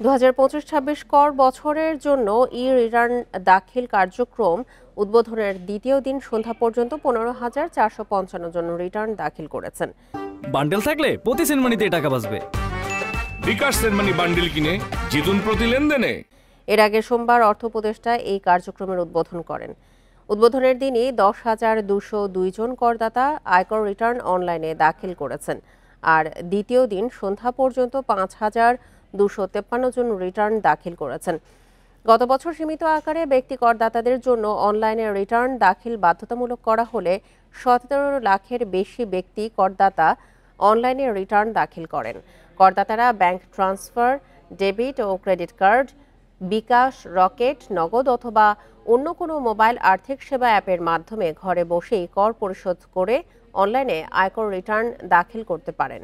2025-26 কর বছরের জন্য ই-রিটার্ন দাখিল কার্যক্রম উদ্বোধনের দ্বিতীয় দিন সন্ধ্যা পর্যন্ত 15,455 জন রিটার্ন দাখিল করেছেন। বান্ডেল থাকলে প্রতি সেনমানিতে টাকা বাঁচবে। বিকাশ সেনমানি বান্ডেল কিনে জিতুন প্রতি লেনদেনে। এর আগে সোমবার অর্থ উপদেষ্টা এই কার্যক্রমের উদ্বোধন করেন। উদ্বোধনের দিনই 10,202 জন করদাতা আয়কর রিটার্ন অনলাইনে দাখিল করেছেন। আর দ্বিতীয় দিন সন্ধ্যা পর্যন্ত 5,253 জন রিটার্ন দাখিল করেছেন। গত বছর সীমিত আকারে ব্যক্তি করদাতাদের জন্য অনলাইনে রিটার্ন দাখিল বাধ্যতামূলক করা হলে 17 লাখের বেশি ব্যক্তি করদাতা অনলাইনে রিটার্ন দাখিল করেন। করদাতারা ব্যাংক ট্রান্সফার, ডেবিট ও ক্রেডিট কার্ড, বিকাশ, রকেট, নগদ অথবা অন্য কোনো মোবাইল আর্থিক সেবা অ্যাপের মাধ্যমে ঘরে বসেই কর পরিশোধ করে অনলাইনে আয়কর রিটার্ন দাখিল করতে পারেন।